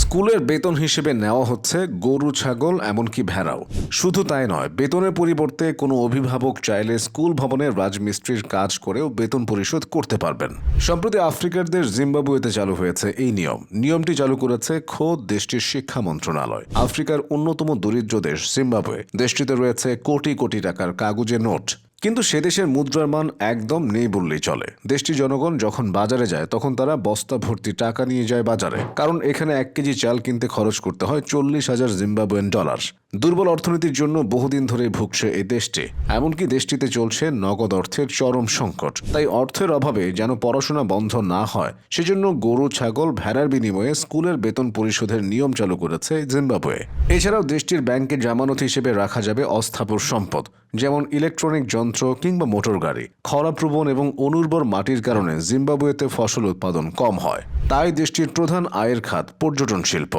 স্কুলের বেতন হিসেবে নেওয়া হচ্ছে গরু, ছাগল, এমনকি ভেড়াও। শুধু তাই নয়, বেতনের পরিবর্তে কোনো অভিভাবক চাইলে স্কুল ভবনের রাজমিস্ত্রির কাজ করেও বেতন পরিশোধ করতে পারবেন। সম্প্রতি আফ্রিকার দেশ জিম্বাবুয়েতে চালু হয়েছে এই নিয়মটি চালু করেছে খোদ দেশটির শিক্ষা মন্ত্রণালয়। আফ্রিকার অন্যতম দরিদ্র দেশ জিম্বাবুয়ে, দেশটিতে রয়েছে কোটি কোটি টাকার কাগজে নোট, কিন্তু সে দেশের মুদ্রার মান একদম নেই বললেই চলে। দেশটির জনগণ যখন বাজারে যায় তখন তারা বস্তা ভর্তি টাকা নিয়ে যায় বাজারে, কারণ এখানে 1 কেজি চাল কিনতে খরচ করতে হয় 40,000 জিম্বাবুয়ান ডলার। দুর্বল অর্থনীতির জন্য বহুদিন ধরে ভুগছে এই দেশটি, এমনকি দেশটিতে চলছে নগদ অর্থের চরম সংকট। তাই অর্থের অভাবে যেন পড়াশোনা বন্ধ না হয়, সেজন্য গরু, ছাগল, ভেড়ার বিনিময়ে স্কুলের বেতন পরিশোধের নিয়ম চালু করেছে জিম্বাবুয়ে। এছাড়াও দেশটির ব্যাংকে জামানত হিসেবে রাখা যাবে অস্থাবর সম্পদ, যেমন ইলেকট্রনিক যন্ত্র কিংবা মোটর গাড়ি। খরাপ্রবণ এবং অনুর্বর মাটির কারণে জিম্বাবুয়েতে ফসল উৎপাদন কম হয়, তাই দেশটির প্রধান আয়ের খাত পর্যটন শিল্প।